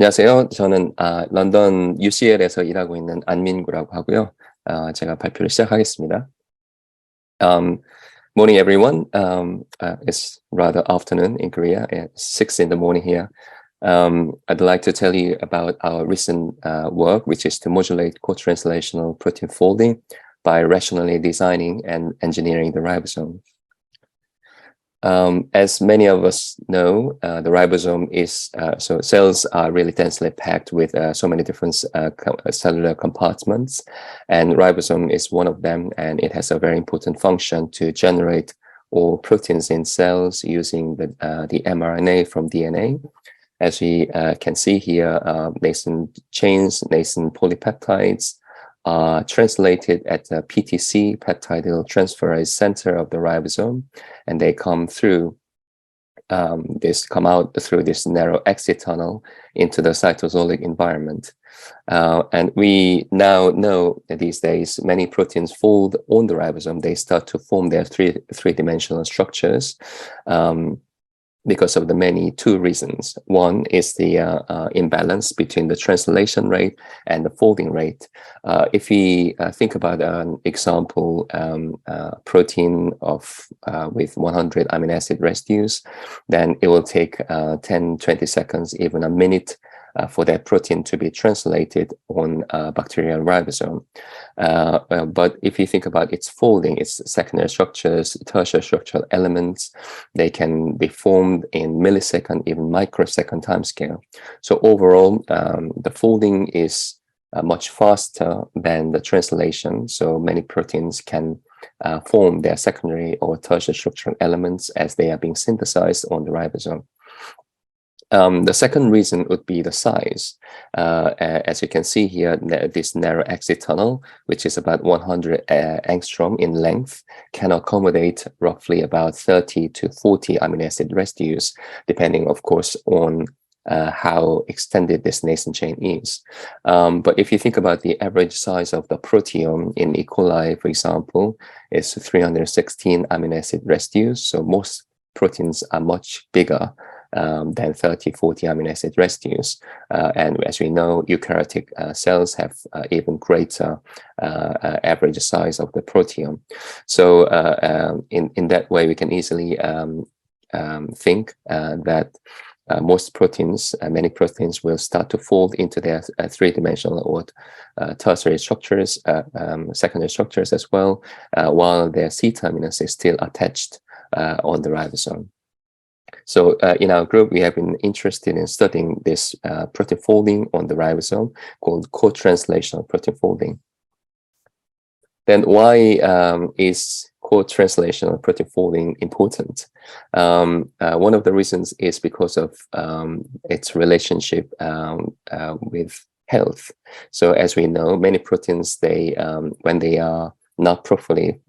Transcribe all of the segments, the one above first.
안녕하세요. 저는 런던 UCL에서 일하고 있는 안민구라고 하고요. 제가 발표를 시작하겠습니다. Morning, everyone. It's rather afternoon in Korea. It's 6 in the morning here. I'd like to tell you about our recent work, which is to modulate co-translational protein folding by rationally designing and engineering the ribosome. As many of us know, the ribosome is, so cells are really densely packed with so many different cellular compartments, and ribosome is one of them, and it has a very important function to generate all proteins in cells using the mRNA from DNA. As we can see here, nascent chains, nascent polypeptides, are translated at the PTC, peptidyl transferase center of the ribosome, and they come out through this narrow exit tunnel into the cytosolic environment. And we now know that these days many proteins fold on the ribosome. They start to form their three-dimensional structures. Because of the two reasons. One is the imbalance between the translation rate and the folding rate. If we think about an example protein with 100 amino acid residues, then it will take 10, 20 seconds, even a minute for that protein to be translated on bacterial ribosome. But if you think about its folding, its secondary structures, tertiary structural elements, they can be formed in millisecond, even microsecond timescale. So overall, the folding is much faster than the translation. So many proteins can form their secondary or tertiary structural elements as they are being synthesized on the ribosome. The second reason would be the size. As you can see here, this narrow exit tunnel, which is about 100 angstrom in length, can accommodate roughly about 30 to 40 amino acid residues, depending, of course, on how extended this nascent chain is. But if you think about the average size of the proteome in E. coli, for example, is 316 amino acid residues. So most proteins are much bigger than 30, 40 amino acid residues. And as we know, eukaryotic cells have even greater average size of the proteome. So in that way, we can easily think that most proteins, many proteins will start to fold into their three-dimensional or tertiary structures, secondary structures as well, while their C-terminus is still attached on the ribosome. So in our group, we have been interested in studying this protein folding on the ribosome called co-translational protein folding. Then why is co-translational protein folding important? One of the reasons is because of its relationship with health. So as we know, many proteins, when they are not properly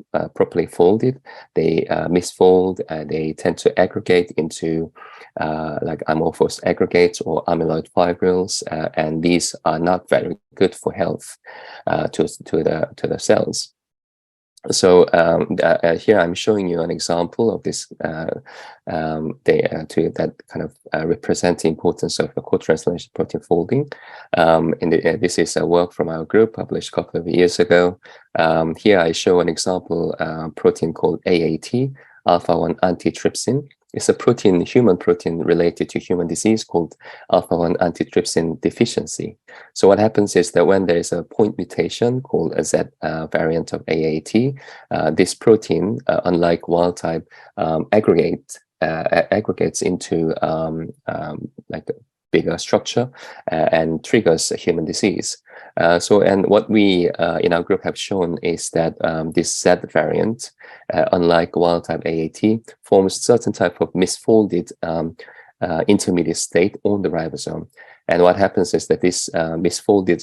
folded, they misfold, they tend to aggregate into like amorphous aggregates or amyloid fibrils, and these are not very good for health to the cells. So here I'm showing you an example of this data that kind of represents the importance of the co-translational protein folding. This is a work from our group published a couple of years ago. Here I show an example protein called AAT, alpha-1 antitrypsin. It's a human protein related to human disease called alpha-1 antitrypsin deficiency. So what happens is that when there is a point mutation called a Z variant of AAT, this protein, unlike wild type, aggregates into like a bigger structure and triggers a human disease. And what we in our group have shown is that this Z variant, unlike wild type AAT, forms certain type of misfolded intermediate state on the ribosome. And what happens is that this misfolded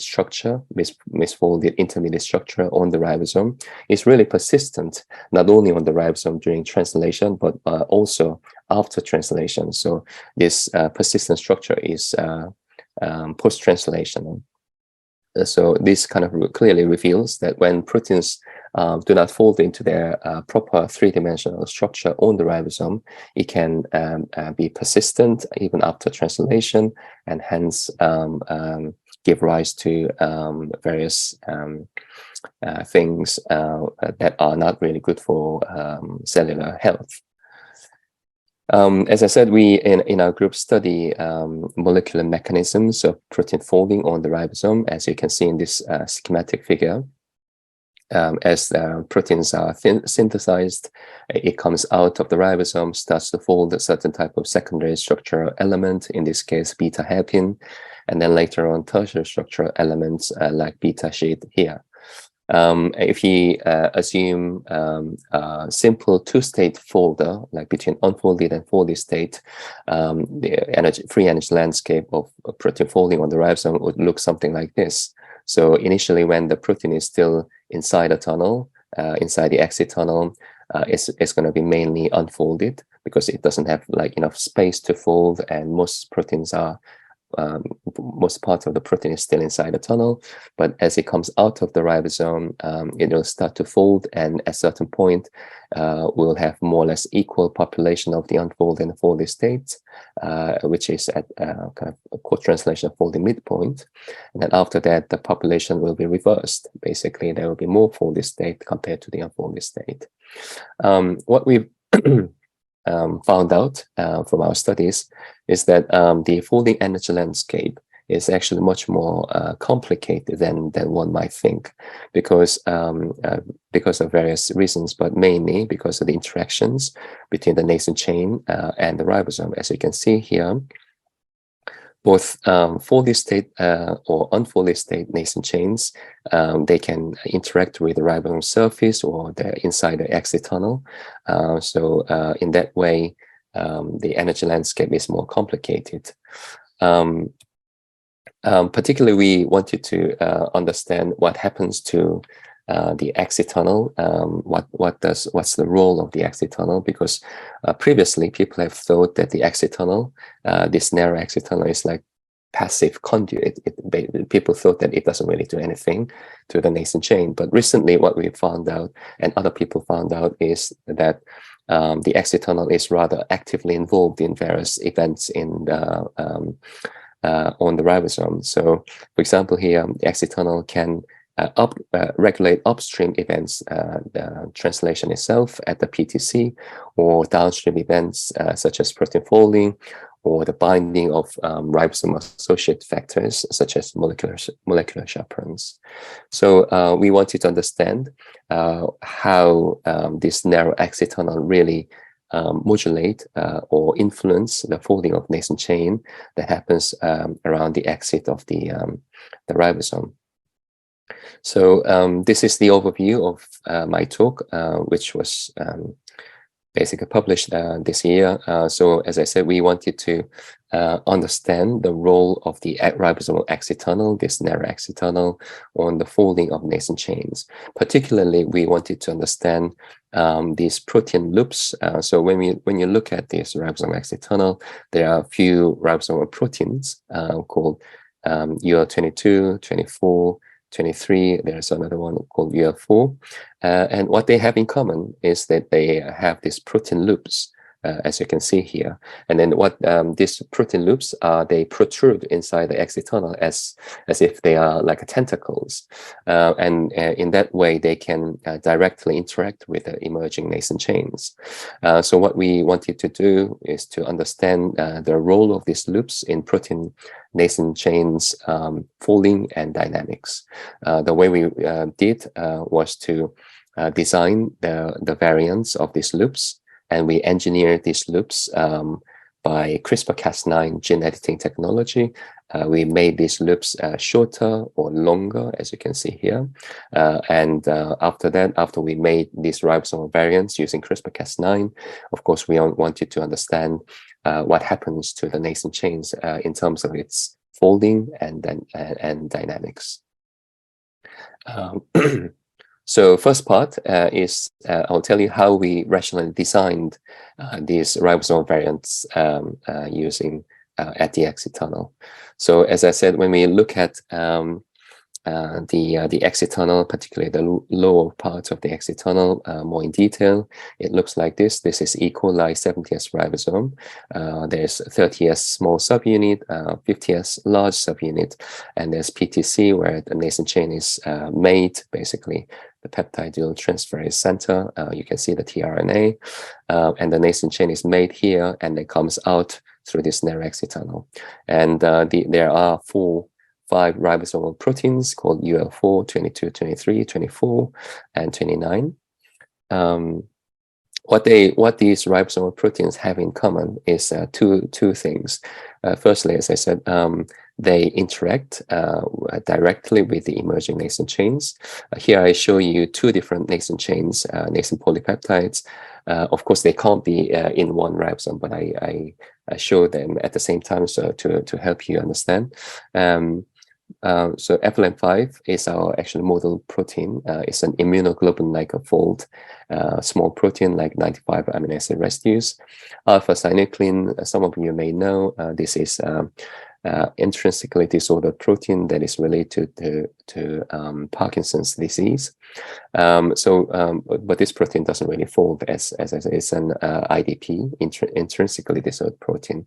intermediate structure on the ribosome is really persistent, not only on the ribosome during translation, but also after translation. So this persistent structure is post-translational. So this kind of clearly reveals that when proteins do not fold into their proper three-dimensional structure on the ribosome, it can be persistent even after translation, and hence give rise to various things that are not really good for cellular health. As I said, we in our group study molecular mechanisms of protein folding on the ribosome, as you can see in this schematic figure. As proteins are synthesized, it comes out of the ribosome, starts to fold a certain type of secondary structural element, in this case beta hairpin, and then later on tertiary structural elements like beta sheet here. If you assume a simple two-state folder, like between unfolded and folded state, the free energy landscape of protein folding on the ribosome would look something like this. So initially, when the protein is still inside a tunnel, inside the exit tunnel, it's going to be mainly unfolded because it doesn't have like enough space to fold, and most proteins are most part of the protein is still inside the tunnel. But as it comes out of the ribosome, it will start to fold, and at a certain point, we'll have more or less equal population of the unfolded and folded states, which is at kind of a co-translational folding midpoint. And then after that, the population will be reversed. Basically, there will be more folded state compared to the unfolded state. What we've found out from our studies is that the folding energy landscape is actually much more complicated than one might think, because of various reasons, but mainly because of the interactions between the nascent chain and the ribosome. As you can see here, both folded state or unfolded state nascent chains, they can interact with the ribosome surface or the inside the exit tunnel. So in that way, the energy landscape is more complicated. Particularly, we wanted to understand what happens to the exit tunnel. What's the role of the exit tunnel? Because previously people have thought that the exit tunnel, this narrow exit tunnel, is like passive conduit. People thought that it doesn't really do anything to the nascent chain. But recently, what we found out, and other people found out, is that the exit tunnel is rather actively involved in various events in the on the ribosome. So, for example, here the exit tunnel can regulate upstream events, the translation itself at the PTC, or downstream events such as protein folding, or the binding of ribosome associated factors such as molecular chaperones. So we wanted to understand how this narrow exit tunnel really modulate or influence the folding of nascent chain that happens around the exit of the ribosome. So this is the overview of my talk, which was basically published this year. So as I said, we wanted to understand the role of the ribosomal exit tunnel, this narrow exit tunnel, on the folding of nascent chains. Particularly, we wanted to understand these protein loops. So when you look at this ribosomal exit tunnel, there are a few ribosomal proteins called UR22, 24, 23, there's another one called UR4. And what they have in common is that they have these protein loops, as you can see here. And then what these protein loops are, they protrude inside the exit tunnel as if they are like tentacles. And in that way, they can directly interact with the emerging nascent chains. So what we wanted to do is to understand the role of these loops in protein nascent chains folding and dynamics. The way we did was to design the variants of these loops, and we engineered these loops by CRISPR-Cas9 gene editing technology. We made these loops shorter or longer, as you can see here. And after we made these ribosomal variants using CRISPR-Cas9, of course, we wanted to understand what happens to the nascent chains in terms of its folding and dynamics. So first part is I'll tell you how we rationally designed these ribosomal variants using at the exit tunnel. So as I said, when we look at the exit tunnel, particularly the lower part of the exit tunnel, more in detail. It looks like this. This is E. coli 70S ribosome. There's 30S small subunit, 50S large subunit, and there's PTC, where the nascent chain is made, basically the peptide dual transferase center. You can see the tRNA, and the nascent chain is made here, and it comes out through this narrow exit tunnel. And there are 5 ribosomal proteins called UL4, 22, 23, 24, and 29. What these ribosomal proteins have in common is two things. Firstly, as I said, they interact directly with the emerging nascent chains. Here I show you 2 different nascent chains, nascent polypeptides. Of course, they can't be in one ribosome, but I show them at the same time, so to help you understand. So FLN5 is our actual model protein. It's an immunoglobulin-like fold, small protein like 95 amino acid residues. Alpha-synuclein, some of you may know, this is intrinsically disordered protein that is related to Parkinson's disease. But this protein doesn't really fold as it's an IDP, intrinsically disordered protein.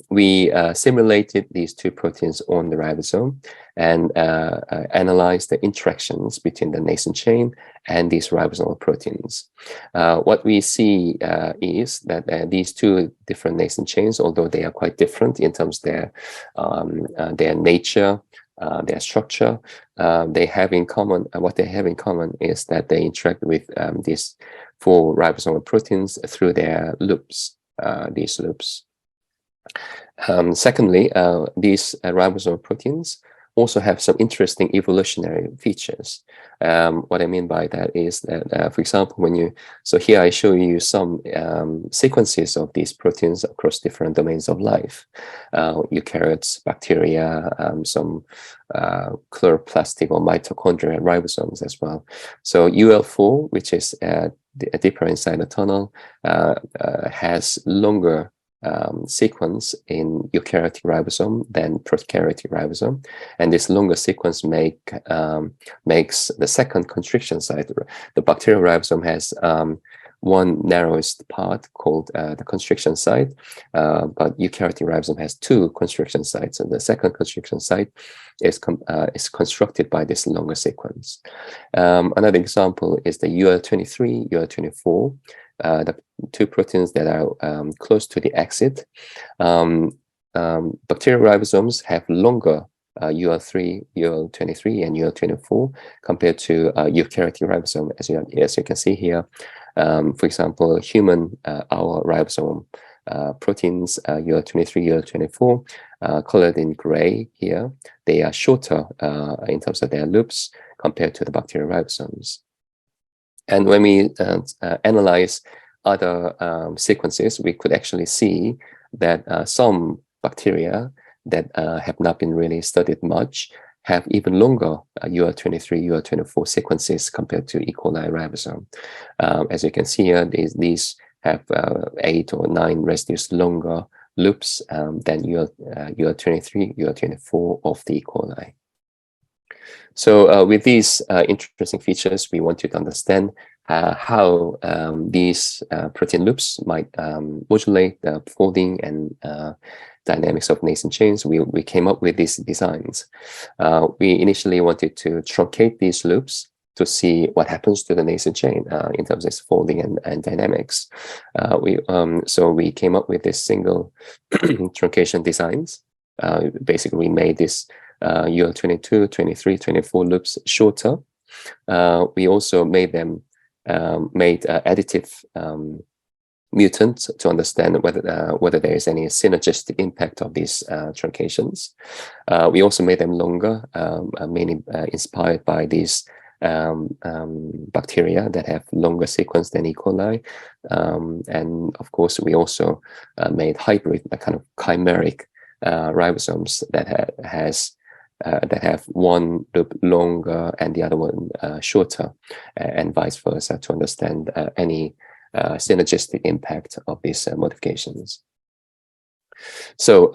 We simulated these 2 proteins on the ribosome and analyzed the interactions between the nascent chain and these ribosomal proteins. What we see is that these 2 different nascent chains, although they are quite different in terms of their nature, their structure, they have in common. What they have in common is that they interact with these 4 ribosomal proteins through their loops. These loops. Secondly, these ribosomal proteins also have some interesting evolutionary features. What I mean by that is that, for example, so here I show you some sequences of these proteins across different domains of life. Eukaryotes, bacteria, some chloroplastic or mitochondrial ribosomes as well. So UL4, which is deeper inside the tunnel, has longer sequence in eukaryotic ribosome than prokaryotic ribosome, and this longer sequence makes the second constriction site. The bacterial ribosome has one narrowest part called the constriction site, but eukaryotic ribosome has 2 constriction sites, and the second constriction site is constructed by this longer sequence. Another example is the UL23, UL24, the 2 proteins that are close to the exit. Bacterial ribosomes have longer UL3, UL23, and UL24 compared to eukaryotic ribosome, as you can see here. For example, human, our ribosome proteins, UL23, UL24, colored in gray here, they are shorter in terms of their loops compared to the bacterial ribosomes. And when we analyze other sequences, we could actually see that some bacteria that have not been really studied much have even longer UL23, UL24 sequences compared to E. coli ribosome. As you can see here, these have 8 or 9 residues longer loops than UL23, UL24 of the E. coli. So with these interesting features, we wanted to understand how these protein loops might modulate the folding and dynamics of nascent chains. We came up with these designs. We initially wanted to truncate these loops to see what happens to the nascent chain in terms of its folding and dynamics. So we came up with this single truncation designs. Basically, we made this UL22, 23, 24 loops shorter. We also made them additive mutants to understand whether there is any synergistic impact of these truncations. We also made them longer, mainly inspired by these bacteria that have longer sequence than E. coli. And of course, we also made hybrid, kind of chimeric ribosomes that have one loop longer and the other one shorter, and vice versa, to understand any synergistic impact of these modifications. So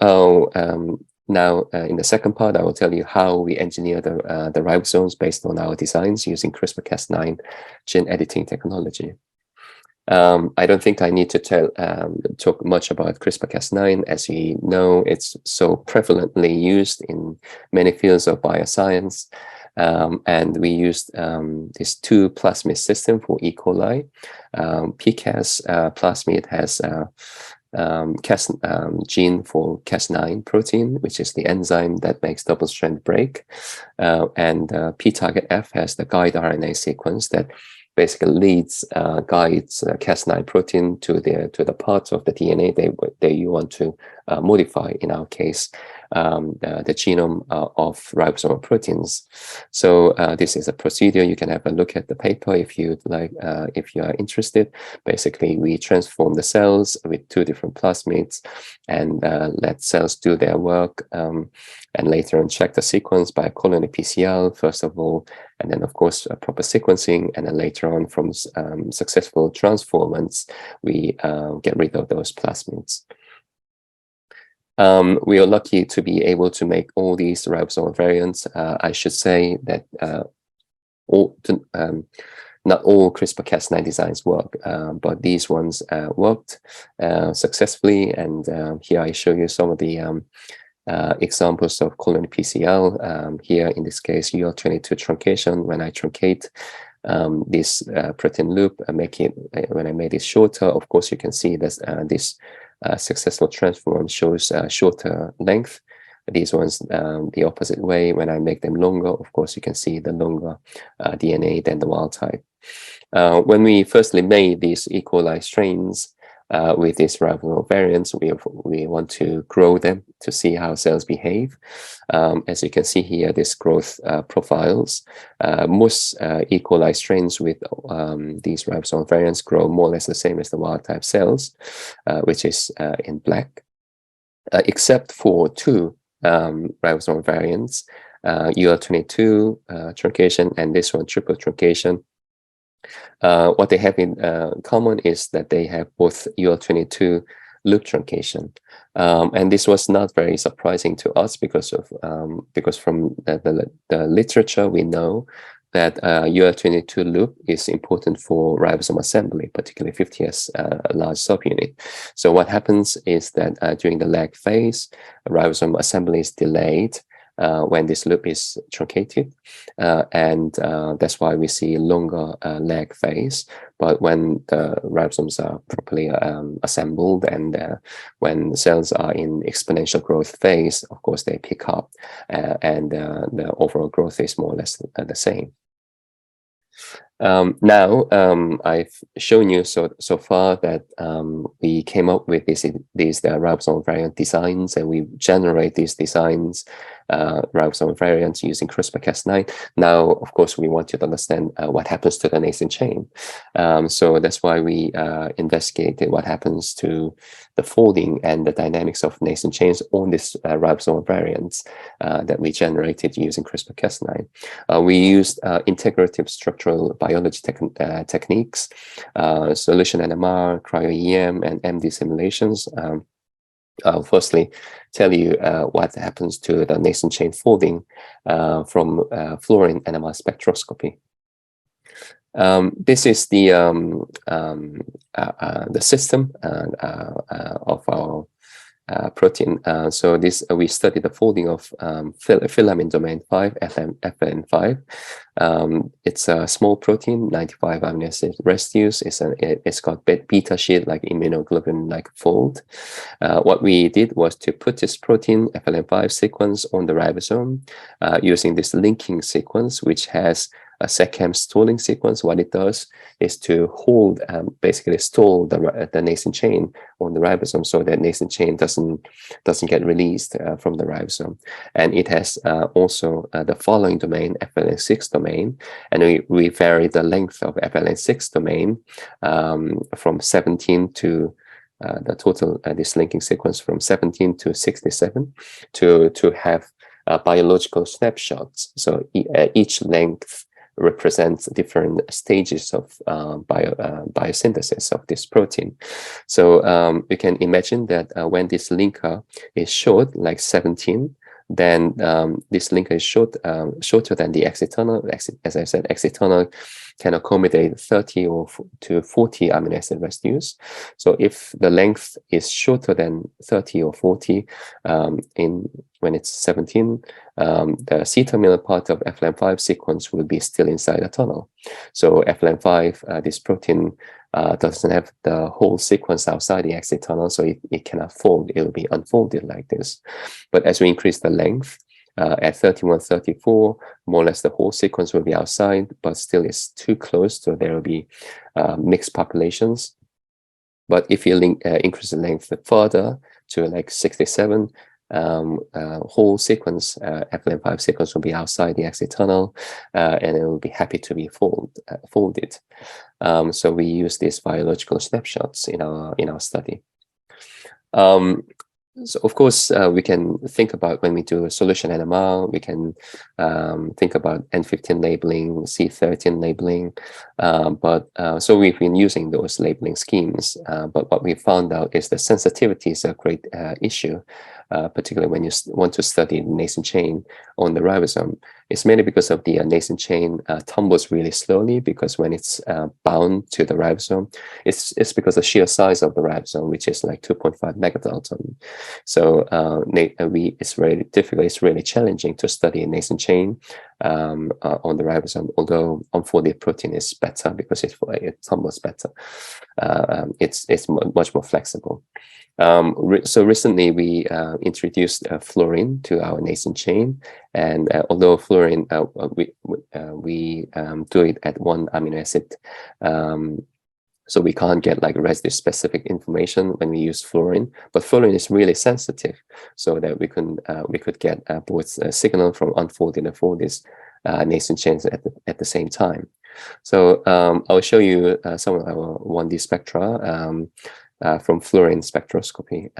Now, in the second part, I will tell you how we engineer the ribosomes based on our designs using CRISPR-Cas9 gene editing technology. I don't think I need to talk much about CRISPR-Cas9. As you know, it's so prevalently used in many fields of bioscience. And we used this two plasmid system for E. coli. PCAS plasmid has gene for Cas9 protein, which is the enzyme that makes double-strand break. And P-target F has the guide RNA sequence that basically guides Cas9 protein to the parts of the DNA that you want to modify. In our case, the genome of ribosomal proteins. So this is a procedure. You can have a look at the paper if you like, if you are interested. Basically, we transform the cells with two different plasmids and let cells do their work, and later on check the sequence by colony PCR, first of all, and then, of course, proper sequencing, and then later on from successful transformants, we get rid of those plasmids. We are lucky to be able to make all these ribosomal variants. I should say that not all CRISPR-Cas9 designs work, but these ones worked successfully. And here I show you some of the examples of colony PCL. Here, in this case, UL22 truncation. When I truncate this protein loop, when I made it shorter, of course, you can see that this successful transform shows shorter length. These ones the opposite way. When I make them longer, of course, you can see the longer DNA than the wild type. When we firstly made these E. coli strains with these ribosomal variants, we want to grow them to see how cells behave. As you can see here, this growth profiles. Most E. coli strains with these ribosomal variants grow more or less the same as the wild type cells, which is in black, except for two ribosomal variants, UL22 truncation and this one triple truncation. What they have in common is that they have both UL22 loop truncation, and this was not very surprising to us because from the literature we know that UL22 loop is important for ribosome assembly, particularly 50S large subunit. So what happens is that during the lag phase, ribosome assembly is delayed when this loop is truncated, and that's why we see longer lag phase. But when the ribosomes are properly assembled and when cells are in exponential growth phase, of course they pick up, and the overall growth is more or less the same. Now I've shown you so far that we came up with these ribosomal variant designs, and we generate these designs, ribosomal variants using CRISPR-Cas9. Now, of course, we want you to understand what happens to the nascent chain. So that's why we investigated what happens to the folding and the dynamics of nascent chains on this ribosomal variants that we generated using CRISPR-Cas9. We used integrative structural biology techniques, solution NMR, cryo-EM, and MD simulations. I'll firstly tell you what happens to the nascent chain folding from fluorine NMR spectroscopy. This is the system of our protein. So this we studied the folding of filament domain 5, FN5. It's a small protein, 95 amino acid residues. It's got beta sheet like immunoglobulin like fold. What we did was to put this protein FLN5 sequence on the ribosome using this linking sequence, which has a SECAM stalling sequence. What it does is to hold, basically stall the nascent chain on the ribosome, so that nascent chain doesn't get released from the ribosome. And it has also the following domain, FLN6 domain, and we vary the length of FLN6 domain from 17 to the total this linking sequence from 17 to 67 to have biological snapshots. So each length represents different stages of biosynthesis of this protein. So you can imagine that when this linker is short, like 17, then this linker is shorter than the external. As I said, external can accommodate 30 to 40 amino acid residues. So if the length is shorter than 30 or 40 when it's 17, the C-terminal part of FLN5 sequence will be still inside the tunnel. So FLN5, this protein doesn't have the whole sequence outside the exit tunnel, so it cannot fold. It will be unfolded like this. But as we increase the length, at 31, 34, more or less the whole sequence will be outside, but still it's too close, so there will be mixed populations. But if you increase the length further to like 67, whole sequence, FLN5 sequence will be outside the exit tunnel, and it will be happy to be folded. So we use these biological snapshots in our study. So of course, we can think about when we do a solution NMR, we can think about N15 labeling, C13 labeling, so we've been using those labeling schemes. But what we found out is the sensitivity is a great issue, particularly when you want to study the nascent chain on the ribosome. It's mainly because of the nascent chain tumbles really slowly, because when it's bound to the ribosome, it's because the sheer size of the ribosome, which is like 2.5 megadalton. So it's very difficult, it's really challenging to study a nascent chain on the ribosome, although unfolded protein is better because it tumbles better. It's much more flexible. So recently we introduced fluorine to our nascent chain, and although fluorine we do it at one amino acid, so we can't get like residue specific information when we use fluorine, but fluorine is really sensitive, so that we could get both a signal from unfolded and folded nascent chains at the same time. So I'll show you some of our 1D spectra from fluorine spectroscopy,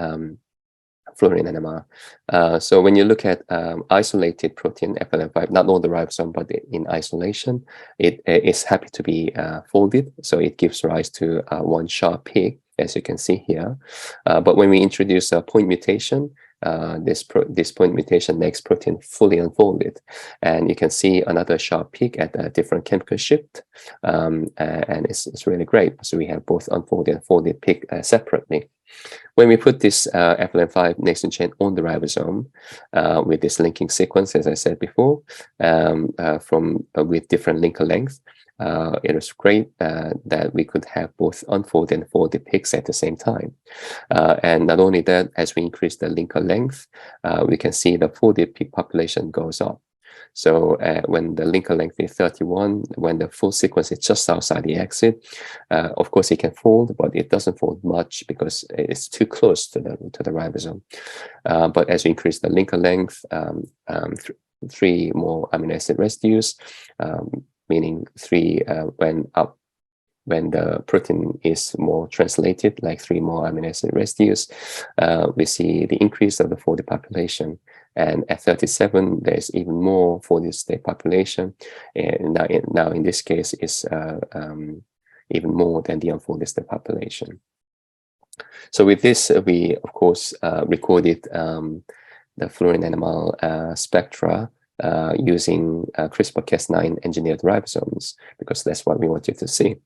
fluorine NMR. So when you look at isolated protein FLN5, not on the ribosome, but in isolation, it is happy to be folded. So it gives rise to one sharp peak, as you can see here. But when we introduce a point mutation, this point mutation makes protein fully unfolded, and you can see another sharp peak at a different chemical shift, and it's really great. So we have both unfolded and folded peak separately. When we put this FLN5 nascent chain on the ribosome with this linking sequence, as I said before, with different linker length, it was great that we could have both unfolded and folded peaks at the same time. And not only that, as we increase the linker length, we can see the folded peak population goes up. So when the linker length is 31, when the full sequence is just outside the exit, of course it can fold, but it doesn't fold much because it's too close to the ribosome. But as you increase the linker length, 3 more amino acid residues, meaning 3 when the protein is more translated, like 3 more amino acid residues, we see the increase of the folded population. And at 37, there's even more folded state population. And now in this case, is even more than the unfolded state population. So with this, we of course recorded the fluorine NMR spectra using CRISPR-Cas9 engineered ribosomes, because that's what we wanted to see.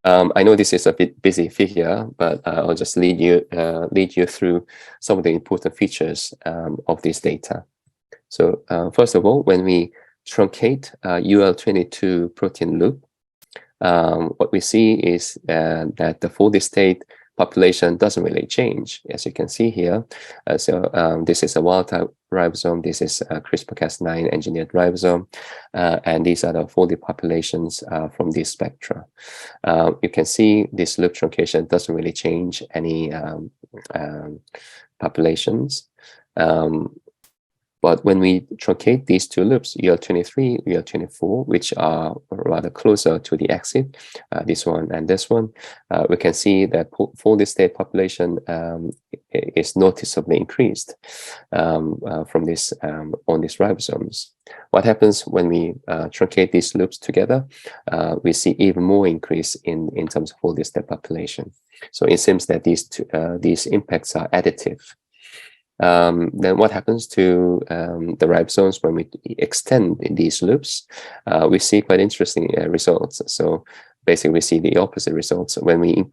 I know this is a bit busy figure, but I'll just lead you through some of the important features of this data. So first of all, when we truncate UL22 protein loop, what we see is that the folded state population doesn't really change, as you can see here. This is a wild-type ribosome, this is a CRISPR-Cas9 engineered ribosome, and these are the folded populations from this spectra. You can see this loop truncation doesn't really change any populations. But when we truncate these two loops, UL23, UL24, which are rather closer to the exit, this one and this one, we can see that folded state population is noticeably increased from this on these ribosomes. What happens when we truncate these loops together? We see even more increase in terms of folded state population. So it seems that these impacts are additive. Then what happens to the ribosomes when we extend these loops? We see quite interesting results. So basically, we see the opposite results. When we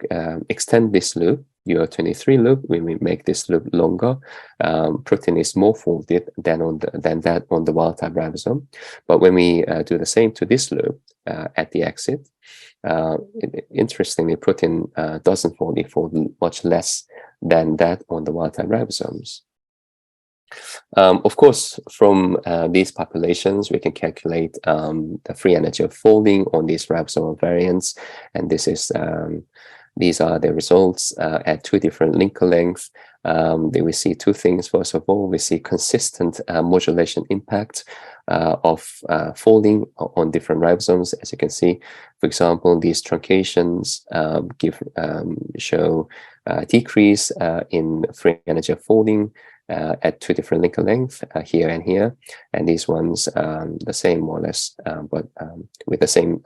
extend this loop, UL23 loop, when we make this loop longer, protein is more folded than that on the wild-type ribosome. But when we do the same to this loop at the exit, interestingly, protein doesn't fold. It folds much less than that on the wild-type ribosomes. Of course, from these populations, we can calculate the free energy of folding on these ribosomal variants, and these are the results at two different linker lengths. We see two things. First of all, we see consistent modulation impact of folding on different ribosomes. As you can see, for example, these truncations show decrease in free energy of folding at two different linker lengths, here and here, and these ones the same more or less, but with the same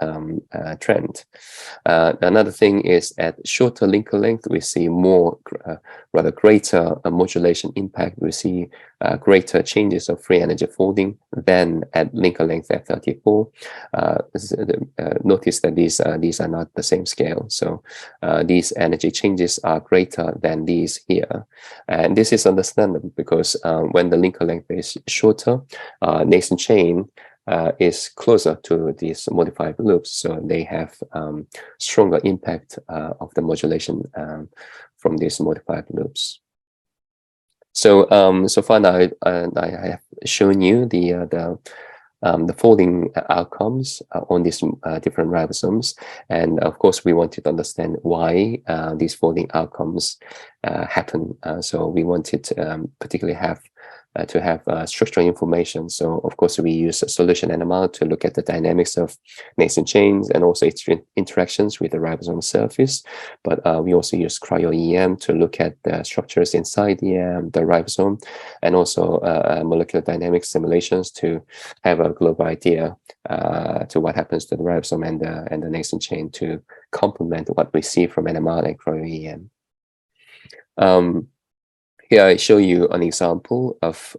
trend. Another thing is at shorter linker length, we see more, rather greater modulation impact. We see greater changes of free energy folding than at linker length F34. Notice that these are not the same scale. So these energy changes are greater than these here, and this is understandable because when the linker length is shorter, nascent chain is closer to these modified loops, so they have stronger impact of the modulation from these modified loops. So so far now I have shown you the folding outcomes on these different ribosomes, and of course we wanted to understand why these folding outcomes happen. So we wanted particularly to have structural information. So of course we use a solution NMR to look at the dynamics of nascent chains and also its interactions with the ribosome surface. But we also use cryo-EM to look at the structures inside the ribosome, and also molecular dynamics simulations to have a global idea to what happens to the ribosome and the nascent chain to complement what we see from NMR and cryo-EM. Here I show you an example of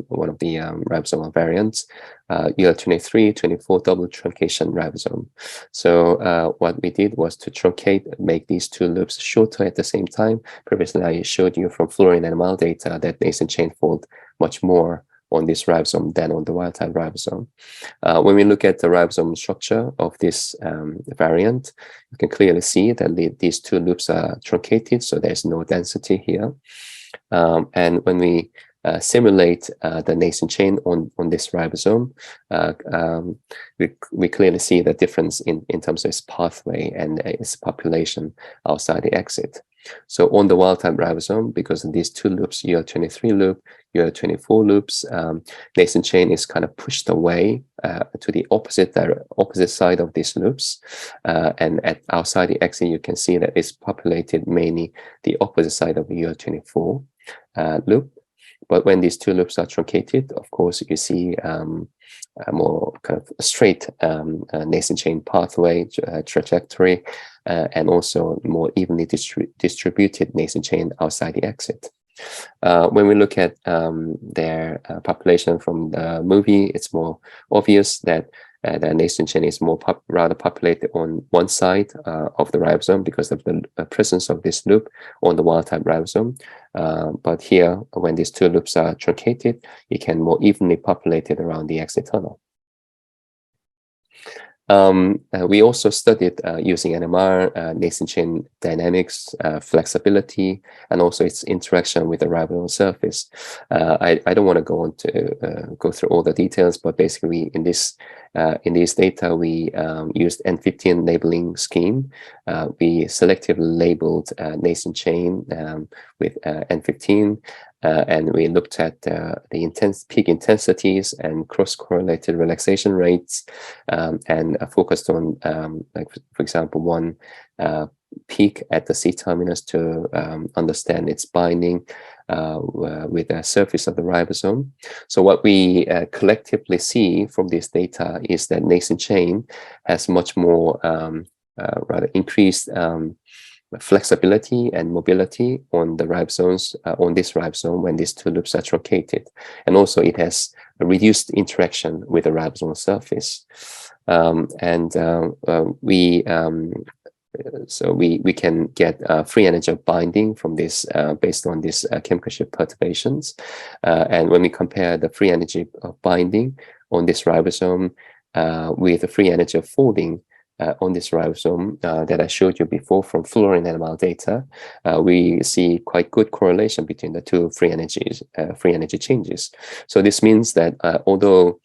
one of the ribosomal variants, UL23, 24 double truncation ribosome. So what we did was to truncate, make these two loops shorter at the same time. Previously, I showed you from fluorine animal data that nascent chain fold much more on this ribosome than on the wild-type ribosome. When we look at the ribosome structure of this variant, you can clearly see that these two loops are truncated, so there's no density here. And when we simulate the nascent chain on this ribosome, we clearly see the difference in terms of its pathway and its population outside the exit. So on the wild-type ribosome, because of these two loops, UL23 loop, UL24 loops, nascent chain is kind of pushed away to the opposite side of these loops, and at outside the exit, you can see that it's populated mainly the opposite side of the UL24 loop. But when these two loops are truncated, of course, you see a more kind of straight nascent chain pathway trajectory, and also more evenly distributed nascent chain outside the exit. When we look at their population from the movie, it's more obvious that the nascent chain is more rather populated on one side of the ribosome because of the presence of this loop on the wild-type ribosome. But here, when these two loops are truncated, it can more evenly populate it around the exit tunnel. We also studied using NMR, nascent chain dynamics, flexibility, and also its interaction with the ribosomal surface. I don't want to go through all the details, but basically in this data we used N15 labeling scheme. We selectively labeled nascent chain with N15. and we looked at the peak intensities and cross-correlated relaxation rates, and focused on, like for example, one peak at the C-terminus to understand its binding with the surface of the ribosome. So what we collectively see from this data is that nascent chain has much more rather increased flexibility and mobility on the ribosomes, on this ribosome when these two loops are truncated. And also it has a reduced interaction with the ribosomal surface. So we can get free energy of binding from this based on these chemical shift perturbations. And when we compare the free energy of binding on this ribosome with the free energy of folding on this ribosome that I showed you before from fluorine animal data, we see quite good correlation between the two free energy changes. So this means that although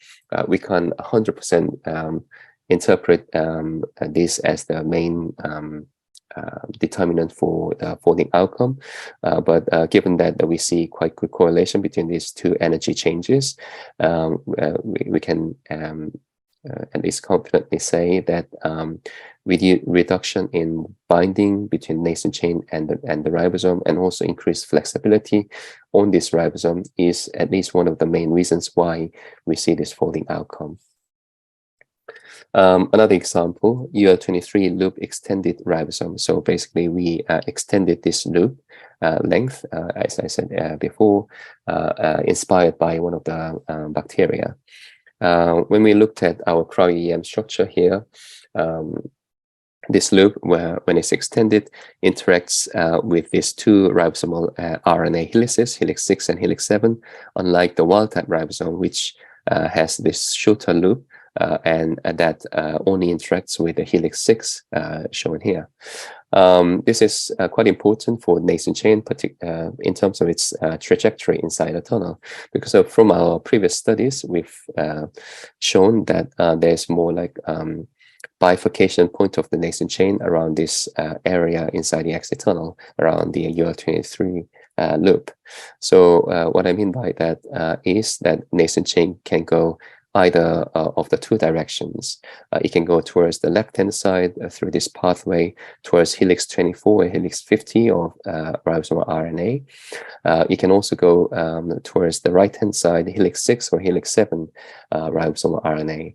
we can't 100% interpret this as the main determinant for the folding outcome, but given that we see quite good correlation between these two energy changes, we can at least confidently say that reduction in binding between nascent chain and the ribosome, and also increased flexibility on this ribosome, is at least one of the main reasons why we see this folding outcome. Another example, UL23 loop extended ribosome. So basically we extended this loop length, as I said before, inspired by one of the bacteria. When we looked at our cryo-EM structure here, this loop, when it's extended, interacts with these two ribosomal RNA helices, helix 6 and helix 7, unlike the wild-type ribosome, which has this shorter loop, and that only interacts with the helix 6 shown here. This is quite important for nascent chain, in terms of its trajectory inside the tunnel, because from our previous studies, we've shown that there's more like bifurcation point of the nascent chain around this area inside the exit tunnel, around the UL23 loop. So what I mean by that is that nascent chain can go either of the two directions. It can go towards the left-hand side through this pathway towards helix 24 and helix 50 of ribosomal RNA. It can also go towards the right-hand side, helix 6 or helix 7 ribosomal RNA.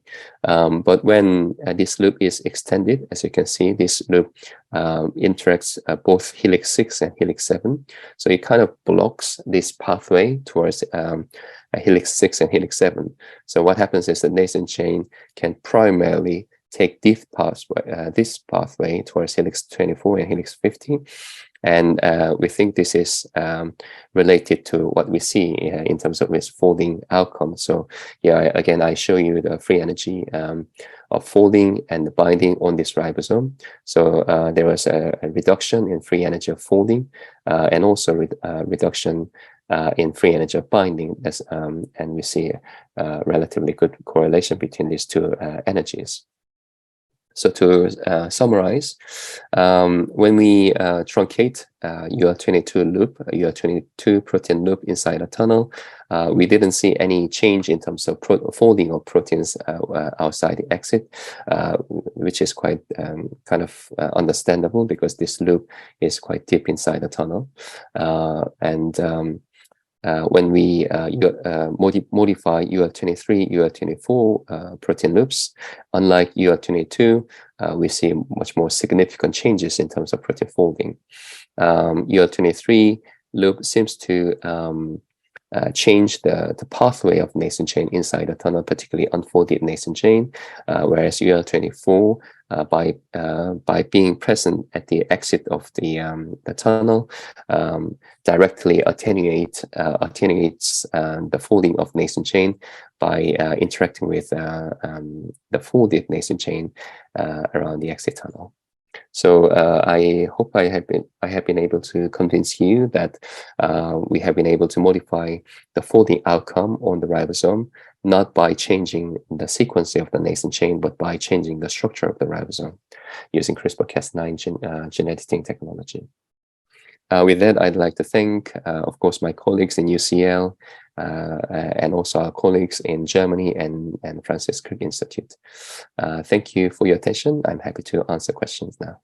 But when this loop is extended, as you can see, this loop interacts both helix 6 and helix 7. So it kind of blocks this pathway towards helix 6 and helix 7. So what happens is the nascent chain can primarily take this pathway towards helix 24 and helix 50. And we think this is related to what we see in terms of its folding outcome. So yeah, again, I show you the free energy of folding and the binding on this ribosome. So there was a reduction in free energy of folding, and also reduction in free energy of binding, and we see a relatively good correlation between these two energies. So to summarize, when we truncate UL22 loop, UL22 protein loop inside a tunnel, we didn't see any change in terms of folding of proteins outside the exit, which is quite kind of understandable because this loop is quite deep inside the tunnel. When we modify UL23, UL24 protein loops, unlike UL22, we see much more significant changes in terms of protein folding. UL23 loop seems to change the pathway of nascent chain inside the tunnel, particularly unfolded nascent chain, whereas UL24, by being present at the exit of the tunnel, directly attenuates the folding of nascent chain by interacting with the folded nascent chain around the exit tunnel. So I hope I have been able to convince you that we have been able to modify the folding outcome on the ribosome, not by changing the sequencing of the nascent chain, but by changing the structure of the ribosome using CRISPR-Cas9 gene editing technology. With that, I'd like to thank, of course, my colleagues in UCL, and also our colleagues in Germany and Francis Crick Institute. Thank you for your attention. I'm happy to answer questions now.